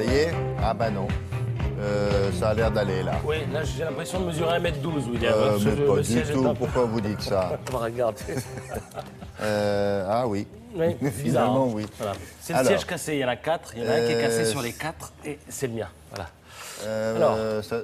voyez? Ah bah non. Ça a l'air d'aller là. Oui, là j'ai l'impression de mesurer 1m12, William. Mais pas le du siège tout. est un... Pourquoi vous dites ça? Regarde. Ah oui. Oui, bizarre. Finalement, Hein. oui. Voilà. C'est le siège cassé, il y en a 4. Il y en a un qui est cassé sur les 4 et c'est le mien. Voilà. Alors,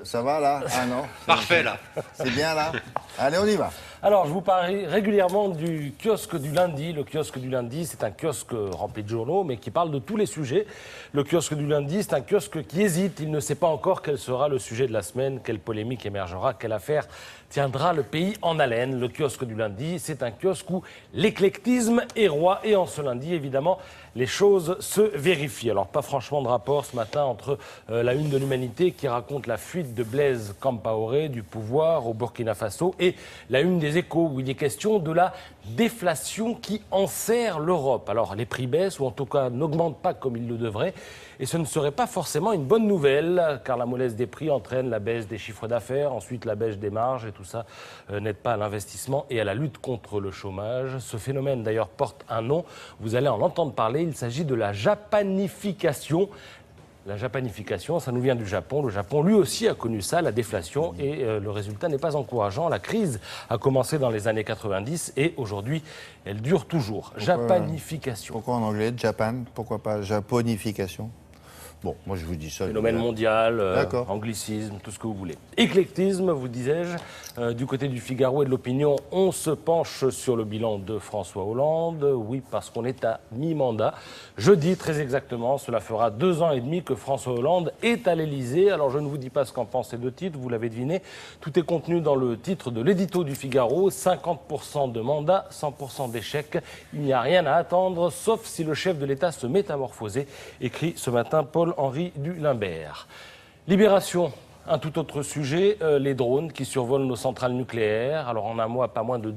ça va là? Ah non? Parfait là. C'est bien là? Allez, on y va. Alors, je vous parle régulièrement du kiosque du lundi. Le kiosque du lundi, c'est un kiosque rempli de journaux, mais qui parle de tous les sujets. Le kiosque du lundi, c'est un kiosque qui hésite. Il ne sait pas encore quel sera le sujet de la semaine, quelle polémique émergera, quelle affaire tiendra le pays en haleine. Le kiosque du lundi, c'est un kiosque où l'éclectisme est roi. Et en ce lundi, évidemment, les choses se vérifient. Alors, pas franchement de rapport ce matin entre la une de l'Humanité qui raconte la fuite de Blaise Compaoré du pouvoir au Burkina Faso et la une des Échos où il est question de la déflation qui enserre l'Europe. Alors, les prix baissent ou en tout cas n'augmentent pas comme ils le devraient. Et ce ne serait pas forcément une bonne nouvelle, car la mollesse des prix entraîne la baisse des chiffres d'affaires, ensuite la baisse des marges, et tout ça n'aide pas à l'investissement et à la lutte contre le chômage. Ce phénomène, d'ailleurs, porte un nom. Vous allez en entendre parler. Il s'agit de la japanification. La japanification, ça nous vient du Japon. Le Japon, lui aussi, a connu ça, la déflation, et le résultat n'est pas encourageant. La crise a commencé dans les années 90 et aujourd'hui, elle dure toujours. Japanification. Pourquoi en anglais, Japan? Pourquoi pas japonification? Bon, moi je vous dis ça. Phénomène mondial, anglicisme, tout ce que vous voulez. Éclectisme, vous disais-je. Du côté du Figaro et de l'Opinion, on se penche sur le bilan de François Hollande. Oui, parce qu'on est à mi-mandat. Jeudi, très exactement, cela fera 2 ans et demi que François Hollande est à l'Élysée. Alors je ne vous dis pas ce qu'en pensent ces deux titres, vous l'avez deviné. Tout est contenu dans le titre de l'édito du Figaro. 50% de mandat, 100% d'échec. Il n'y a rien à attendre, sauf si le chef de l'État se métamorphosait, écrit ce matin Paul-Henri Dulimbert. Libération, un tout autre sujet, les drones qui survolent nos centrales nucléaires. Alors en un mois, pas moins de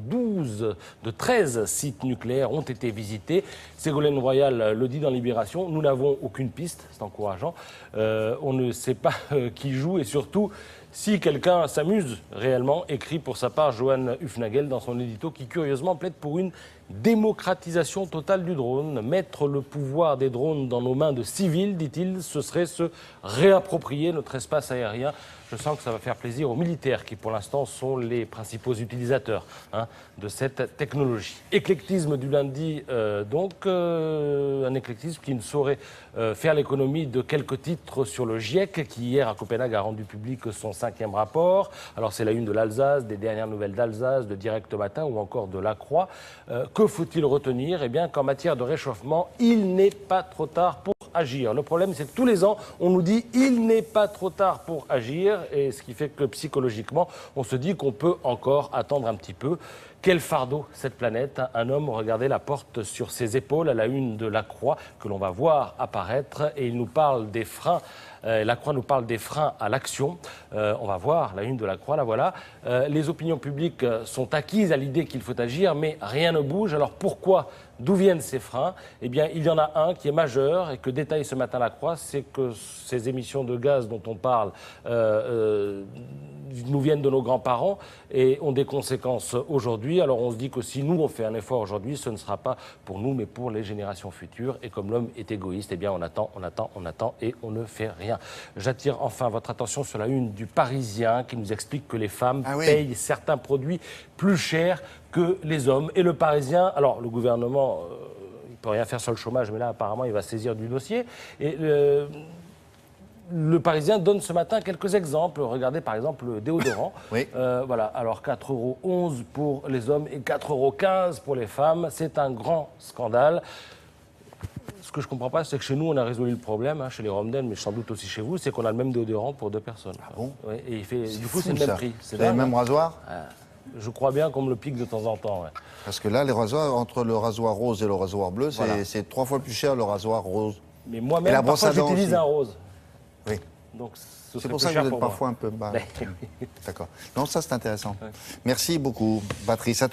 13 sites nucléaires ont été visités. Ségolène Royal le dit dans Libération, nous n'avons aucune piste, c'est encourageant. On ne sait pas qui joue et surtout si quelqu'un s'amuse réellement, écrit pour sa part Johan Hufnagel dans son édito qui curieusement plaide pour une démocratisation totale du drone. Mettre le pouvoir des drones dans nos mains de civils, dit-il, ce serait se réapproprier notre espace aérien. Je sens que ça va faire plaisir aux militaires qui, pour l'instant, sont les principaux utilisateurs de cette technologie. Éclectisme du lundi, un éclectisme qui ne saurait faire l'économie de quelques titres sur le GIEC, qui hier à Copenhague a rendu public son 5e rapport. Alors c'est la une de l'Alsace, des dernières nouvelles d'Alsace, de Direct Matin ou encore de La Croix. Que faut-il retenir? Eh bien qu'en matière de réchauffement, il n'est pas trop tard pour agir. Le problème, c'est que tous les ans, on nous dit il n'est pas trop tard pour agir, et ce qui fait que psychologiquement, on se dit qu'on peut encore attendre un petit peu. Quel fardeau, cette planète. Un homme, regardez, la porte sur ses épaules à la une de La Croix, que l'on va voir apparaître, et il nous parle des freins. La Croix nous parle des freins à l'action. On va voir la une de La Croix, la voilà. Les opinions publiques sont acquises à l'idée qu'il faut agir, mais rien ne bouge. Alors pourquoi? D'où viennent ces freins? Eh bien, il y en a un qui est majeur et que détaille ce matin La Croix, c'est que ces émissions de gaz dont on parle nous viennent de nos grands-parents et ont des conséquences aujourd'hui. Alors on se dit que si nous on fait un effort aujourd'hui, ce ne sera pas pour nous mais pour les générations futures. Et comme l'homme est égoïste, eh bien on attend et on ne fait rien. J'attire enfin votre attention sur la une du Parisien qui nous explique que les femmes payent certains produits plus chers que les hommes. Et le Parisien, alors le gouvernement, il ne peut rien faire sur le chômage, mais là apparemment il va saisir du dossier. Et le Parisien donne ce matin quelques exemples. Regardez par exemple le déodorant. Voilà, alors 4,11 € pour les hommes et 4,15 € pour les femmes. C'est un grand scandale. Ce que je ne comprends pas, c'est que chez nous, on a résolu le problème, chez les Romden, mais sans doute aussi chez vous, c'est qu'on a le même déodorant pour 2 personnes. Ah bon? Et du coup, c'est le même prix. C'est le même rasoir? Je crois bien qu'on me le pique de temps en temps. Parce que là, les rasoirs, entre le rasoir rose et le rasoir bleu, c'est 3 fois plus cher le rasoir rose. Mais moi-même, parfois, j'utilise un rose. Oui. Donc, c'est pour ça que vous êtes parfois un peu bas. D'accord. Non, ça, c'est intéressant. Merci beaucoup, Patrice.